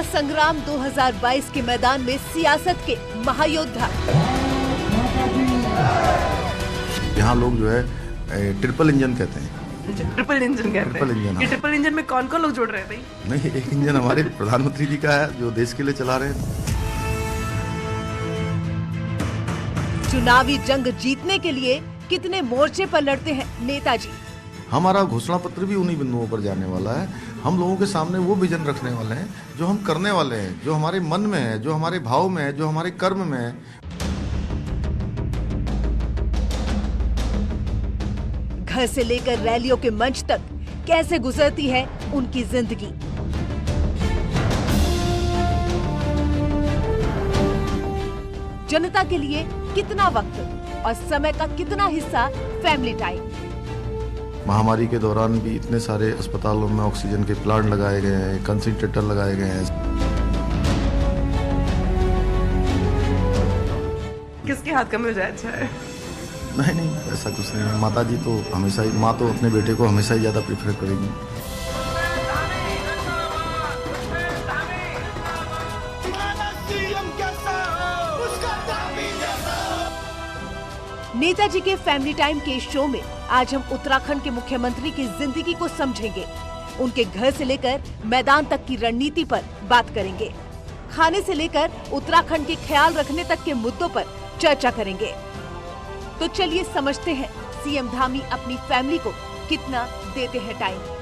संग्राम 2022 के मैदान में सियासत के महायोद्धा। यहाँ लोग जो है ट्रिपल इंजन कहते हैं। ट्रिपल इंजन कहते हैं। ट्रिपल इंजन, ये ट्रिपल इंजन में कौन कौन लोग जुड़ रहे हैं भाई? नहीं, एक इंजन हमारे प्रधानमंत्री जी का है जो देश के लिए चला रहे हैं। चुनावी जंग जीतने के लिए कितने मोर्चे पर लड़ते हैं नेताजी। हमारा घोषणा पत्र भी उन्हीं बिंदुओं पर जाने वाला है। हम लोगों के सामने वो विजन रखने वाले हैं जो हम करने वाले हैं, जो हमारे मन में है, जो हमारे भाव में है, जो हमारे कर्म में है। घर से लेकर रैलियों के मंच तक कैसे गुजरती है उनकी जिंदगी। जनता के लिए कितना वक्त और समय का कितना हिस्सा फैमिली टाइम। महामारी के दौरान भी इतने सारे अस्पतालों में ऑक्सीजन के प्लांट लगाए गए हैं, कंसंट्रेटर लगाए गए हैं। किसके हाथ का मिर्चा अच्छा है? नहीं, ऐसा कुछ नहीं है। माता जी तो हमेशा ही, माँ तो अपने बेटे को हमेशा ही ज्यादा प्रेफर करेगी। नेताजी के फैमिली टाइम के शो में आज हम उत्तराखंड के मुख्यमंत्री की जिंदगी को समझेंगे। उनके घर से लेकर मैदान तक की रणनीति पर बात करेंगे। खाने से लेकर उत्तराखंड के ख्याल रखने तक के मुद्दों पर चर्चा करेंगे। तो चलिए समझते हैं सीएम धामी अपनी फैमिली को कितना देते हैं टाइम।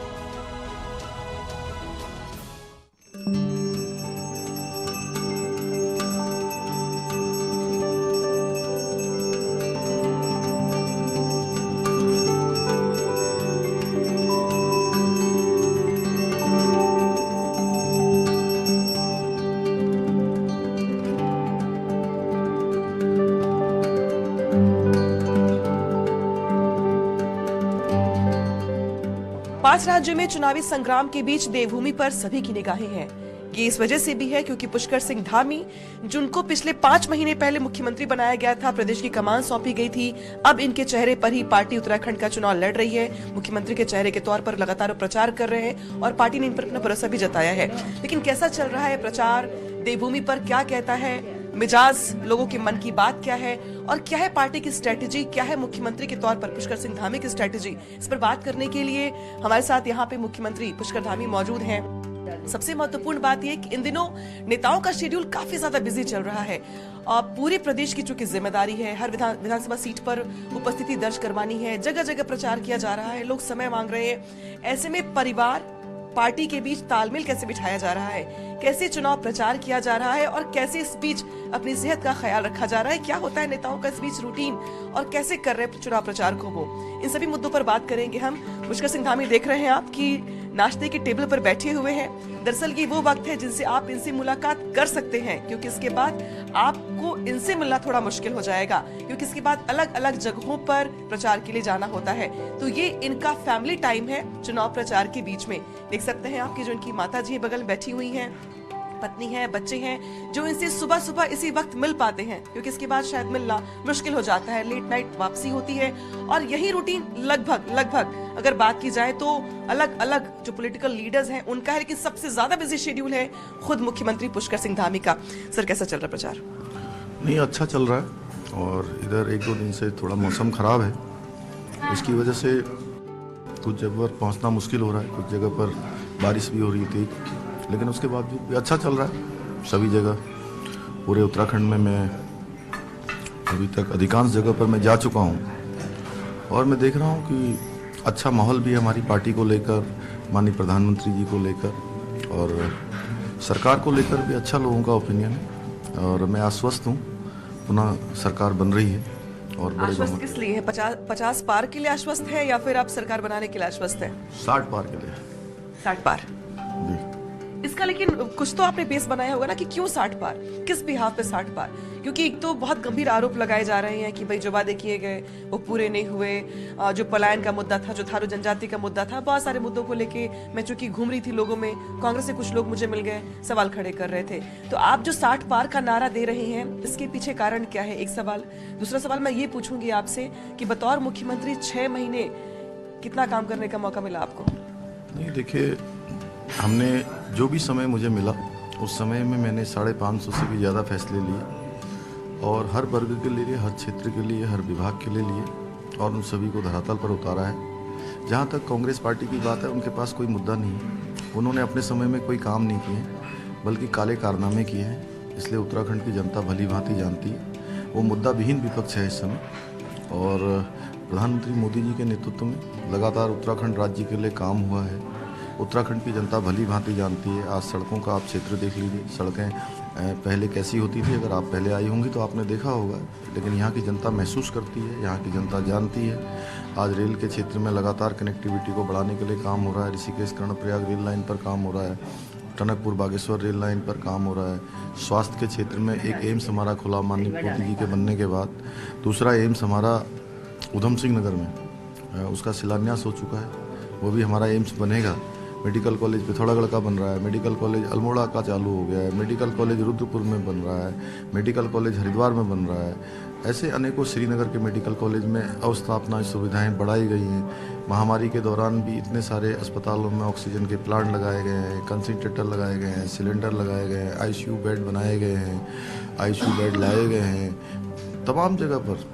पांच राज्यों में चुनावी संग्राम के बीच देवभूमि पर सभी की निगाहें हैं। ये इस वजह से भी है क्योंकि पुष्कर सिंह धामी, जिनको पिछले 5 महीने पहले मुख्यमंत्री बनाया गया था, प्रदेश की कमान सौंपी गई थी, अब इनके चेहरे पर ही पार्टी उत्तराखंड का चुनाव लड़ रही है। मुख्यमंत्री के चेहरे के तौर पर लगातार प्रचार कर रहे हैं और पार्टी ने इन पर अपना भरोसा भी जताया है। लेकिन कैसा चल रहा है प्रचार, देवभूमि पर क्या कहता है मिजाज, लोगों के मन की बात क्या है और क्या है पार्टी की स्ट्रेटेजी, क्या है मुख्यमंत्री के तौर पर पुष्कर सिंह धामी की स्ट्रेटेजी, इस पर बात करने के लिए हमारे साथ यहाँ पे मुख्यमंत्री पुष्कर धामी मौजूद हैं। सबसे महत्वपूर्ण बात यह कि इन दिनों नेताओं का शेड्यूल काफी ज्यादा बिजी चल रहा है और पूरे प्रदेश की चूंकि जिम्मेदारी है, हर विधानसभा सीट पर उपस्थिति दर्ज करवानी है, जगह जगह प्रचार किया जा रहा है, लोग समय मांग रहे हैं। ऐसे में परिवार पार्टी के बीच तालमेल कैसे बिठाया जा रहा है, कैसे चुनाव प्रचार किया जा रहा है और कैसे इस बीच अपनी सेहत का ख्याल रखा जा रहा है, क्या होता है नेताओं का इस बीच रूटीन और कैसे कर रहे हैं चुनाव प्रचार को वो, इन सभी मुद्दों पर बात करेंगे हम। पुष्कर सिंह धामी, देख रहे हैं आप कि नाश्ते की टेबल पर बैठे हुए हैं। दरअसल ये वो वक्त है जिनसे आप इनसे मुलाकात कर सकते हैं क्योंकि इसके बाद आपको इनसे मिलना थोड़ा मुश्किल हो जाएगा क्योंकि इसके बाद अलग अलग जगहों पर प्रचार के लिए जाना होता है। तो ये इनका फैमिली टाइम है चुनाव प्रचार के बीच में। देख सकते हैं आपकी जो इनकी माता जी बगल में बैठी हुई हैं, पत्नी है, बच्चे हैं, जो इनसे सुबह सुबह इसी वक्त मिल पाते हैं क्योंकि इसके बाद शायद मिलना मुश्किल हो जाता है, लेट नाइट वापसी होती है और यही रूटीन लगभग अगर बात की जाए तो अलग अलग जो पॉलिटिकल लीडर्स हैं उनका है, लेकिन सबसे ज्यादा बिजी शेड्यूल है खुद मुख्यमंत्री पुष्कर सिंह धामी का। सर, कैसा चल रहा है प्रचार? नहीं, अच्छा चल रहा है और इधर 1-2 दिन से थोड़ा मौसम खराब है, इसकी वजह से कुछ जगह पर पहुंचना मुश्किल हो रहा है, कुछ जगह पर बारिश भी हो रही थी, लेकिन उसके बावजूद भी अच्छा चल रहा है सभी जगह। पूरे उत्तराखंड में मैं अभी तक अधिकांश जगह पर मैं जा चुका हूँ और मैं देख रहा हूँ कि अच्छा माहौल भी है हमारी पार्टी को लेकर, माननीय प्रधानमंत्री जी को लेकर और सरकार को लेकर भी अच्छा लोगों का ओपिनियन है और मैं आश्वस्त हूँ पुनः सरकार बन रही है। और बड़े आश्वस्त किस लिए है? 50 पार के लिए आश्वस्त है या फिर आप सरकार बनाने के लिए आश्वस्त है? 60 पार के लिए। 60 पार जी। इसका लेकिन कुछ तो आपने बेस बनाया होगा ना कि क्यों 60 पार, किस बिहाफ पे 60 पार? क्योंकि एक तो बहुत गंभीर आरोप लगाए जा रहे हैं कि भाई जो वादे किए गए वो पूरे नहीं हुए, जो पलायन का मुद्दा था, जो थारू जनजाति का मुद्दा था, बहुत सारे मुद्दों को लेके मैं चूंकि घूम रही थी लोगों में, कांग्रेस से कुछ लोग मुझे मिल गए, सवाल खड़े कर रहे थे। तो आप जो 60 पार का नारा दे रहे हैं इसके पीछे कारण क्या है? एक सवाल। दूसरा सवाल मैं ये पूछूंगी आपसे कि बतौर मुख्यमंत्री 6 महीने कितना काम करने का मौका मिला आपको? नहीं, देखिए, हमने जो भी समय मुझे मिला उस समय में मैंने 550 से भी ज़्यादा फैसले लिए और हर वर्ग के लिए, हर क्षेत्र के लिए, हर विभाग के लिए लिए और उन सभी को धरातल पर उतारा है। जहाँ तक कांग्रेस पार्टी की बात है, उनके पास कोई मुद्दा नहीं है। उन्होंने अपने समय में कोई काम नहीं किए, बल्कि काले कारनामे किए हैं। इसलिए उत्तराखंड की जनता भली भांति जानती है। वो मुद्दा विहीन विपक्ष है इस समय और प्रधानमंत्री मोदी जी के नेतृत्व में लगातार उत्तराखंड राज्य के लिए काम हुआ है। उत्तराखंड की जनता भली भांति जानती है। आज सड़कों का आप क्षेत्र देख लीजिए, सड़कें पहले कैसी होती थी, अगर आप पहले आई होंगी तो आपने देखा होगा, लेकिन यहाँ की जनता महसूस करती है, यहाँ की जनता जानती है। आज रेल के क्षेत्र में लगातार कनेक्टिविटी को बढ़ाने के लिए काम हो रहा है। ऋषिकेश कर्णप्रयाग रेल लाइन पर काम हो रहा है, टनकपुर बागेश्वर रेल लाइन पर काम हो रहा है। स्वास्थ्य के क्षेत्र में एक एम्स हमारा खुला माननीय मोदी जी के बनने के बाद। दूसरा एम्स हमारा उधम सिंह नगर में उसका शिलान्यास हो चुका है, वो भी हमारा एम्स बनेगा। मेडिकल कॉलेज पिथौरागढ़ का बन रहा है, मेडिकल कॉलेज अल्मोड़ा का चालू हो गया है, मेडिकल कॉलेज रुद्रपुर में बन रहा है, मेडिकल कॉलेज हरिद्वार में बन रहा है। ऐसे अनेकों श्रीनगर के मेडिकल कॉलेज में अवस्थापना सुविधाएं बढ़ाई गई हैं। महामारी के दौरान भी इतने सारे अस्पतालों में ऑक्सीजन के प्लांट लगाए गए हैं, कंसंट्रेटर लगाए गए हैं, सिलेंडर लगाए गए हैं, आईसीयू बेड बनाए गए हैं, आईसीयू बेड लाए गए हैं। तमाम जगह पर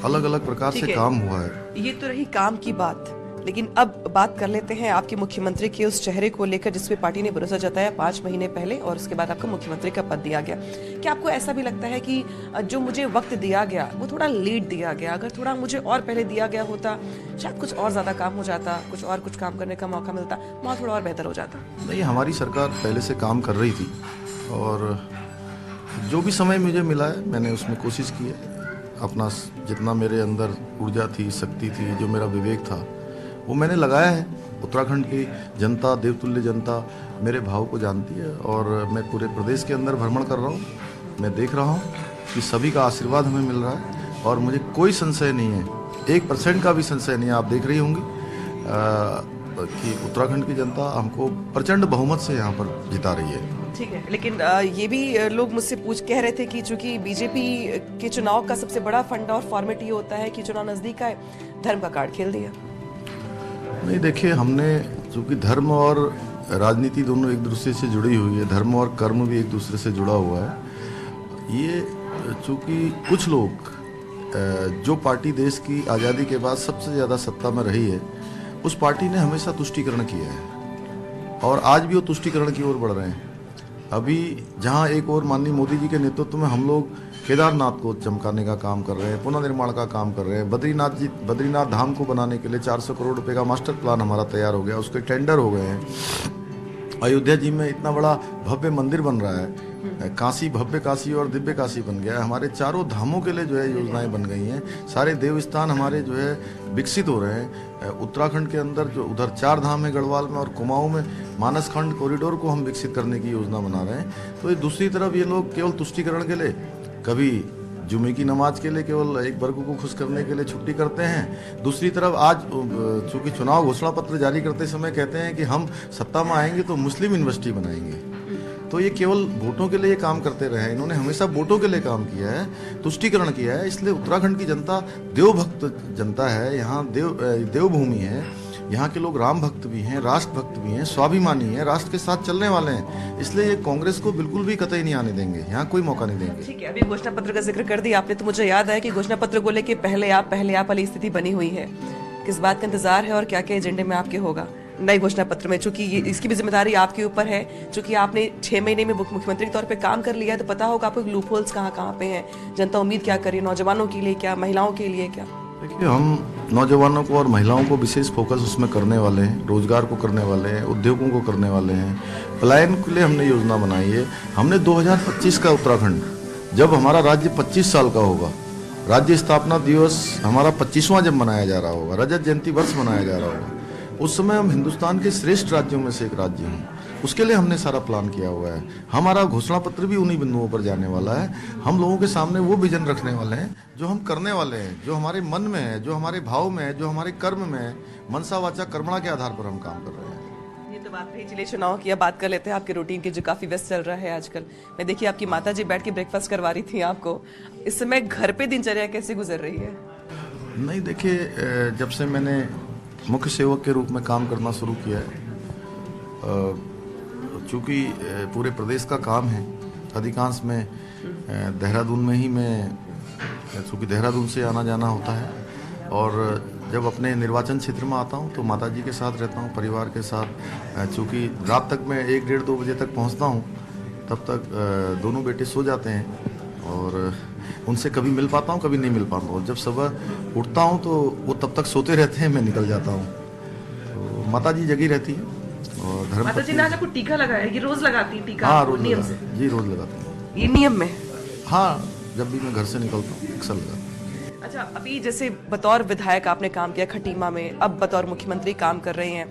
अलग अलग प्रकार से काम हुआ है। ये तो रही काम की बात, लेकिन अब बात कर लेते हैं आपके मुख्यमंत्री के उस चेहरे को लेकर जिसपे पार्टी ने भरोसा जताया 5 महीने पहले और उसके बाद आपको मुख्यमंत्री का पद दिया गया। क्या आपको ऐसा भी लगता है कि जो मुझे वक्त दिया गया वो थोड़ा लेट दिया गया? अगर थोड़ा मुझे और पहले दिया गया होता, शायद कुछ और ज्यादा काम हो जाता, कुछ काम करने का मौका मिलता, वहाँ थोड़ा और बेहतर हो जाता। नहीं, हमारी सरकार पहले से काम कर रही थी और जो भी समय मुझे मिला है मैंने उसमें कोशिश की है। अपना जितना मेरे अंदर ऊर्जा थी, शक्ति थी, जो मेरा विवेक था, वो मैंने लगाया है। उत्तराखंड की जनता, देवतुल्य जनता मेरे भाव को जानती है और मैं पूरे प्रदेश के अंदर भ्रमण कर रहा हूँ। मैं देख रहा हूँ कि सभी का आशीर्वाद हमें मिल रहा है और मुझे कोई संशय नहीं है, 1% का भी संशय नहीं है। आप देख रही होंगी कि उत्तराखंड की जनता हमको प्रचंड बहुमत से यहाँ पर जिता रही है। ठीक है, लेकिन ये भी लोग मुझसे कह रहे थे कि चूंकि बीजेपी के चुनाव का सबसे बड़ा फंडा और फॉर्मेट ये होता है कि चुनाव नजदीक आए, धर्म का कार्ड खेल दिया। नहीं, देखिए, हमने चूंकि धर्म और राजनीति दोनों एक दूसरे से जुड़ी हुई है, धर्म और कर्म भी एक दूसरे से जुड़ा हुआ है। ये चूंकि कुछ लोग जो पार्टी देश की आज़ादी के बाद सबसे ज़्यादा सत्ता में रही है, उस पार्टी ने हमेशा तुष्टीकरण किया है और आज भी वो तुष्टीकरण की ओर बढ़ रहे हैं। अभी जहां एक और माननीय मोदी जी के नेतृत्व में हम लोग केदारनाथ को चमकाने का काम कर रहे हैं, पुनर्निर्माण का काम कर रहे हैं, बद्रीनाथ धाम को बनाने के लिए 400 करोड़ रुपए का मास्टर प्लान हमारा तैयार हो गया, उसके टेंडर हो गए हैं। अयोध्या जी में इतना बड़ा भव्य मंदिर बन रहा है, काशी, भव्य काशी और दिव्य काशी बन गया है। हमारे चारों धामों के लिए जो है योजनाएं बन गई हैं। सारे देव स्थान हमारे जो है विकसित हो रहे हैं। उत्तराखंड के अंदर जो उधर 4 धाम है, गढ़वाल में और कुमाऊं में, मानसखंड कॉरिडोर को हम विकसित करने की योजना बना रहे हैं। तो दूसरी तरफ ये लोग केवल तुष्टीकरण के लिए, कभी जुमे की नमाज के लिए केवल एक वर्ग को खुश करने के लिए छुट्टी करते हैं। दूसरी तरफ आज चूंकि चुनाव घोषणा पत्र जारी करते समय कहते हैं कि हम सत्ता में आएंगे तो मुस्लिम यूनिवर्सिटी बनाएंगे। तो ये केवल वोटों के लिए काम करते रहे हैं। इन्होंने हमेशा वोटों के लिए काम किया है, तुष्टीकरण किया है। इसलिए उत्तराखंड की जनता देवभक्त जनता है। यहाँ देवभूमि है। यहाँ के लोग राम भक्त भी हैं, राष्ट्र भक्त भी हैं, स्वाभिमानी हैं, राष्ट्र के साथ चलने वाले हैं। इसलिए ये कांग्रेस को बिल्कुल भी कतई नहीं आने देंगे, यहाँ कोई मौका नहीं देंगे। ठीक है, अभी घोषणा पत्र का जिक्र कर दिया आपने, तो मुझे याद है कि घोषणा पत्र को लेकर पहले आप वाली स्थिति बनी हुई है। किस बात का इंतजार है और क्या क्या एजेंडे में आपके होगा नए घोषणा पत्र में? चूंकि इसकी भी जिम्मेदारी आपके ऊपर है, चूंकि आपने 6 महीने में मुख्यमंत्री के तौर पे काम कर लिया है, तो पता होगा आपको लूप होल्स कहाँ पे हैं, जनता उम्मीद क्या कर रही है, नौजवानों के लिए क्या, महिलाओं के लिए क्या? देखिए, हम नौजवानों को और महिलाओं को विशेष फोकस उसमें करने वाले हैं, रोजगार को करने वाले हैं, उद्योगों को करने वाले हैं। पलायन के लिए हमने योजना बनाई है। हमने 2025 का उत्तराखंड, जब हमारा राज्य 25 साल का होगा, राज्य स्थापना दिवस हमारा 25वां जब मनाया जा रहा होगा, रजत जयंती वर्ष मनाया जा रहा होगा, उस समय हम हिंदुस्तान के श्रेष्ठ राज्यों में से एक राज्य हैं। उसके लिए हमने सारा प्लान किया हुआ है। हमारा घोषणा पत्र भी उन्हीं बिंदुओं पर जाने वाला है। हम लोगों के सामने वो विजन रखने वाले हैं जो हम करने वाले हैं, जो हमारे मन में है, जो हमारे भाव में है, जो हमारे कर्म में है। मनसा वाचा कर्मणा के आधार पर हम काम कर रहे हैं। ये तो बात रही। चलिए चुनाव की बात कर लेते हैं, आपके रूटीन की जो काफी व्यस्त चल रहा है आजकल। मैं देखिए आपकी माता जी बैठ के ब्रेकफास्ट करवा रही थी आपको। इस समय घर पे दिनचर्या कैसे गुजर रही है? नहीं, देखिए, जब से मैंने मुख्य सेवक के रूप में काम करना शुरू किया है, चूँकि पूरे प्रदेश का काम है, अधिकांश में देहरादून में ही मैं, चूँकि देहरादून से आना जाना होता है, और जब अपने निर्वाचन क्षेत्र में आता हूँ तो माताजी के साथ रहता हूँ, परिवार के साथ। चूँकि रात तक मैं 1, 1:30, 2 बजे तक पहुँचता हूँ, तब तक दोनों बेटे सो जाते हैं और उनसे कभी मिल पाता हूँ, कभी नहीं मिल पाता हूँ। जब सुबह उठता हूँ तो वो तब तक सोते रहते हैं, मैं निकल जाता हूँ। तो माताजी जगी रहती है। और धर्म माताजी ने आज आपको टीका लगाया, ये रोज लगाती है टीका? हाँ, रोज नियम से? जी, रोज लगाती है। ये नियम में? हाँ, जब भी मैं घर से निकलता हूँ अक्सर लगाती हूँ। अच्छा, अभी जैसे बतौर विधायक आपने काम किया खटीमा में, अब बतौर मुख्यमंत्री काम कर रहे हैं,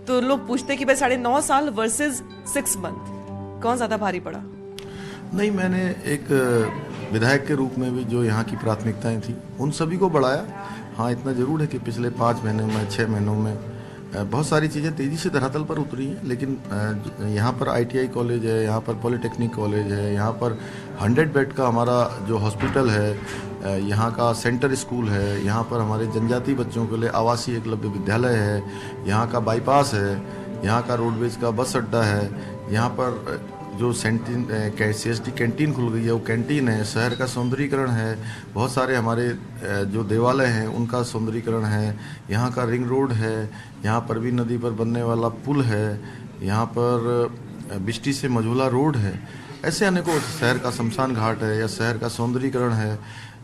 तो लोग पूछते हैं कि भाई 9.5 साल वर्सेस 6 मंथ, कौन ज्यादा भारी पड़ा? नहीं, मैंने एक विधायक के रूप में भी जो यहाँ की प्राथमिकताएं थी उन सभी को बढ़ाया। हाँ, इतना जरूर है कि पिछले 5 महीने में, 6 महीनों में बहुत सारी चीज़ें तेज़ी से धरातल पर उतरी हैं, लेकिन यहाँ पर ITI कॉलेज है, यहाँ पर पॉलिटेक्निक कॉलेज है, यहाँ पर 100 बेड का हमारा जो हॉस्पिटल है, यहाँ का सेंटर स्कूल है, यहाँ पर हमारे जनजातीय बच्चों के लिए आवासीय एकलव्य विद्यालय है, यहाँ का बाईपास है, यहाँ का रोडवेज का बस अड्डा है, यहाँ पर जो CSD कैंटीन खुल गई है वो कैंटीन है, शहर का सौंदर्यीकरण है, बहुत सारे हमारे जो देवालय हैं उनका सौंदर्यीकरण है, यहाँ का रिंग रोड है, यहाँ परवीन नदी पर बनने वाला पुल है, यहाँ पर बिष्टी से मझोला रोड है। ऐसे अनेकों, शहर का शमशान घाट है या शहर का सौंदर्यीकरण है,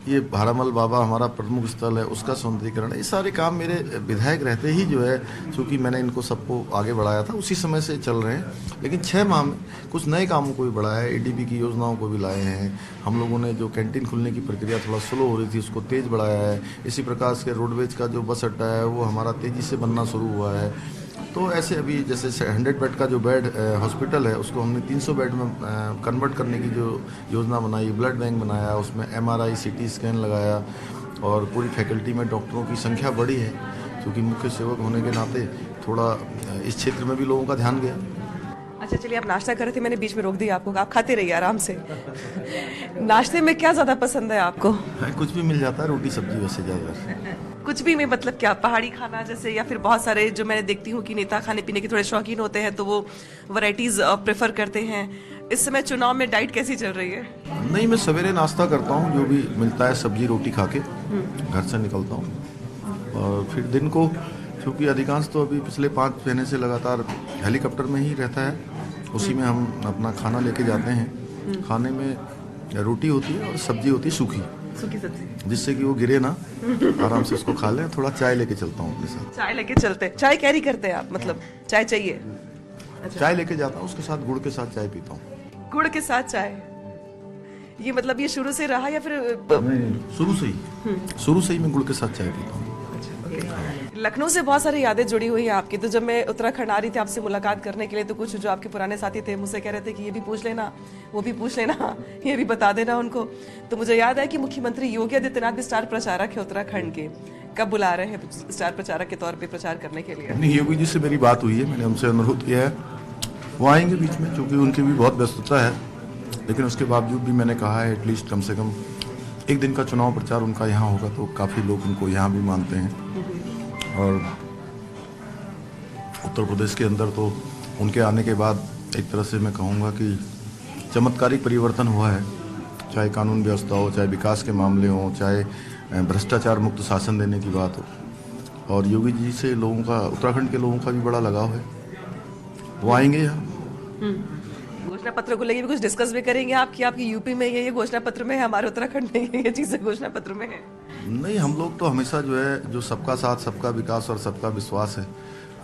ये भारामल बाबा हमारा प्रमुख स्थल है उसका सौंदर्यीकरण है। ये सारे काम मेरे विधायक रहते ही जो है, चूँकि मैंने इनको सबको आगे बढ़ाया था, उसी समय से चल रहे हैं। लेकिन 6 माह में कुछ नए कामों को भी बढ़ाया है, ADB की योजनाओं को भी लाए हैं हम लोगों ने। जो कैंटीन खुलने की प्रक्रिया थोड़ा स्लो हो रही थी उसको तेज़ बढ़ाया है। इसी प्रकार से रोडवेज का जो बस अड्डा है वो हमारा तेज़ी से बनना शुरू हुआ है। तो ऐसे अभी जैसे 100 बेड का जो बेड हॉस्पिटल है उसको हमने 300 बेड में कन्वर्ट करने की जो योजना बनाई, ब्लड बैंक बनाया, उसमें MRI CT स्कैन लगाया और पूरी फैकल्टी में डॉक्टरों की संख्या बढ़ी है। क्योंकि मुख्य सेवक होने के नाते थोड़ा इस क्षेत्र में भी लोगों का ध्यान गया। अच्छा, चलिए, आप नाश्ता कर रहे थे, मैंने बीच में रोक दिया आपको, आप खाते रहिए आराम से। नाश्ते में क्या ज्यादा पसंद है आपको? कुछ भी मिल जाता है, रोटी सब्जी वैसे ज़्यादा। कुछ भी में मतलब क्या, पहाड़ी खाना जैसे, या फिर बहुत सारे जो मैंने देखती हूँ कि नेता खाने पीने के थोड़े शौकीन होते हैं तो वो वैरायटीज प्रेफर करते हैं। इस समय चुनाव में डाइट कैसी चल रही है? नहीं, मैं सवेरे नाश्ता करता हूँ, जो भी मिलता है सब्जी रोटी खा के घर से निकलता हूँ। और फिर दिन को, क्योंकि अधिकांश तो अभी पिछले 5 महीने से लगातार हेलीकॉप्टर में ही रहता है, उसी में हम अपना खाना लेके जाते हैं। खाने में रोटी होती है और सब्जी होती है सूखी सब्जी, जिससे कि वो गिरे ना, आराम से उसको खा लें। थोड़ा चाय लेके चलता हूँ अपने साथ। चाय लेके चलते? चाय कैरी करते हैं आप, मतलब चाय चाहिए? अच्छा। चाय लेके जाता हूँ, उसके साथ गुड़ के साथ चाय पीता हूँ। गुड़ के साथ चाय, ये मतलब ये शुरू से रहा या फिर? शुरू से ही मैं गुड़ के साथ चाय पीता हूँ। लखनऊ से बहुत सारी यादें जुड़ी हुई हैं आपकी। तो जब मैं उत्तराखंड आ रही थी आपसे मुलाकात करने के लिए, तो कुछ जो आपके पुराने साथी थे मुझसे कह रहे थे कि ये भी पूछ लेना, वो भी पूछ लेना, ये भी बता देना उनको। तो मुझे याद है कि मुख्यमंत्री योगी आदित्यनाथ भी स्टार प्रचारक है उत्तराखंड के, कब बुला रहे हैं स्टार प्रचारक के तौर पर प्रचार करने के लिए? नहीं, योगी जी से मेरी बात हुई है, मैंने उनसे अनुरोध किया है वो आएंगे बीच में, क्योंकि उनकी भी बहुत व्यस्तता है। लेकिन उसके बावजूद भी मैंने कहा है एटलीस्ट कम से कम 1 दिन का चुनाव प्रचार उनका यहाँ होगा तो काफ़ी लोग उनको यहाँ भी मानते हैं। और उत्तर प्रदेश के अंदर तो उनके आने के बाद एक तरह से मैं कहूँगा कि चमत्कारिक परिवर्तन हुआ है, चाहे कानून व्यवस्था हो, चाहे विकास के मामले हों, चाहे भ्रष्टाचार मुक्त शासन देने की बात हो। और योगी जी से लोगों का, उत्तराखंड के लोगों का भी बड़ा लगाव है, वो आएंगे यहाँ। घोषणा पत्र को लेके भी कुछ डिस्कस भी करेंगे आपकी यूपी में ये घोषणा पत्र में है, हमारे उत्तराखंड में ये चीजें घोषणा पत्र में है? नहीं, हम लोग तो हमेशा जो है जो सबका साथ, सबका विकास और सबका विश्वास है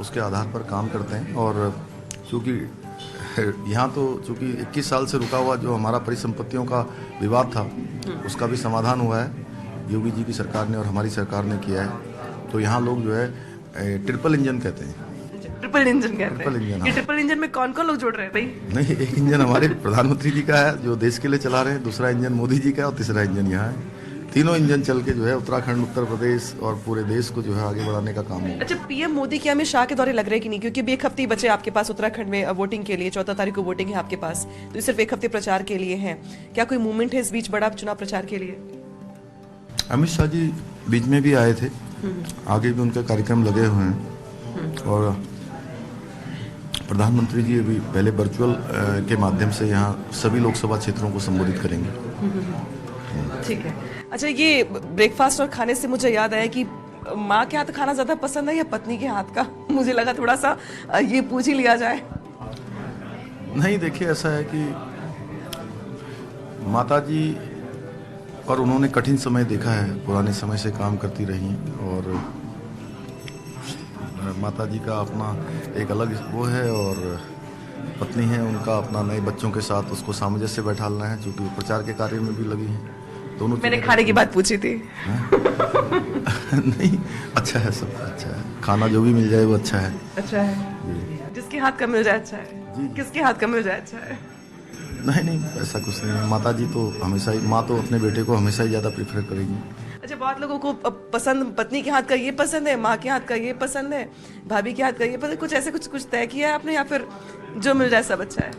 उसके आधार पर काम करते हैं। और चूँकि यहाँ तो चूँकि 21 साल से रुका हुआ जो हमारा परिसंपत्तियों का विवाद था उसका भी समाधान हुआ है, योगी जी की सरकार ने और हमारी सरकार ने किया है। तो यहाँ लोग जो है ट्रिपल इंजन कहते हैं। ट्रिपल इंजन कहते हैं? ट्रिपल इंजन, ये ट्रिपल इंजन में कौन कौन लोग जुड़ रहे हैं भाई? नहीं, एक इंजन हमारे प्रधानमंत्री जी का है जो देश के लिए चला रहे हैं, दूसरा इंजन मोदी जी का है और तीसरा इंजन यहाँ है। तीनों इंजन चल के जो है उत्तराखंड, उत्तर प्रदेश और पूरे देश को जो है आगे बढ़ाने का काम है। अच्छा, PM मोदी के अमित शाह के दौरे लग रहे कि नहीं? क्योंकि अभी 1 हफ्ते बचे आपके पास उत्तराखंड में वोटिंग के लिए, 14 तारीख को वोटिंग है आपके पास, तो सिर्फ 1 हफ्ते प्रचार के लिए है। क्या कोई मूवमेंट है इस बीच बड़ा चुनाव प्रचार के लिए? अमित शाह जी बीच में भी आए थे, आगे भी उनके कार्यक्रम लगे हुए हैं। और प्रधानमंत्री जी अभी पहले वर्चुअल के माध्यम से यहाँ सभी लोकसभा क्षेत्रों को संबोधित करेंगे। ठीक है। अच्छा, ये ब्रेकफास्ट और खाने से मुझे याद आया कि माँ के हाथ का खाना ज्यादा पसंद है या पत्नी के हाथ का? मुझे लगा थोड़ा सा ये पूछ ही लिया जाए। नहीं, देखिए ऐसा है कि माता जी और उन्होंने कठिन समय देखा है, पुराने समय से काम करती रही हैं और माता जी का अपना एक अलग वो है और पत्नी है उनका अपना नए बच्चों के साथ उसको सामंजस्य बैठालना है, क्योंकि प्रचार के कार्य में भी लगी हैं दोनों। मैंने खाने की बात पूछी थी। नहीं, अच्छा है, सब अच्छा है, खाना जो भी मिल जाए वो अच्छा है। अच्छा है, जिसके हाथ का मिल जाए अच्छा है, किसके हाथ का मिल जाए अच्छा है? नहीं, ऐसा कुछ नहीं है। माता जी तो हमेशा ही, माँ तो अपने बेटे को हमेशा ही ज़्यादा प्रेफर करेगी। अच्छा, बहुत लोगों को पसंद पत्नी के हाथ का ये पसंद है, माँ के हाथ का ये पसंद है, भाभी के हाथ का ये पसंद, कुछ ऐसे कुछ तय किया है आपने या फिर जो मिल जाए सब अच्छा है?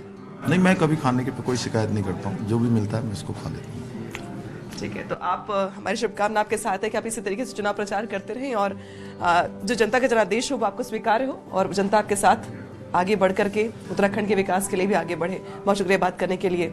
नहीं, मैं कभी खाने के पे कोई शिकायत नहीं करता हूँ, जो भी मिलता है मैं उसको खा लेता हूँ। ठीक है, तो आप हमारी शुभकामना आपके साथ है कि आप इसी तरीके से चुनाव प्रचार करते रहें और जो जनता का जनादेश हो वो आपको स्वीकार्य हो और जनता आपके साथ आगे बढ़ करके उत्तराखंड के विकास के लिए भी आगे बढ़े। बहुत शुक्रिया बात करने के लिए।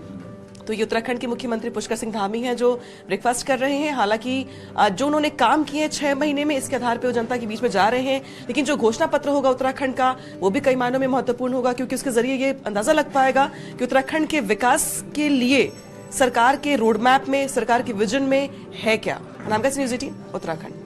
तो ये उत्तराखंड के मुख्यमंत्री पुष्कर सिंह धामी हैं जो ब्रेकफास्ट कर रहे हैं। हालांकि जो उन्होंने काम किए 6 महीने में, इसके आधार पर वो जनता के बीच में जा रहे हैं, लेकिन जो घोषणा पत्र होगा उत्तराखंड का वो भी कई मायनों में महत्वपूर्ण होगा, क्योंकि उसके जरिए ये अंदाजा लग पाएगा कि उत्तराखंड के विकास के लिए सरकार के रोड मैप में, सरकार के विजन में है क्या। नामका न्यूज़ 18 उत्तराखंड।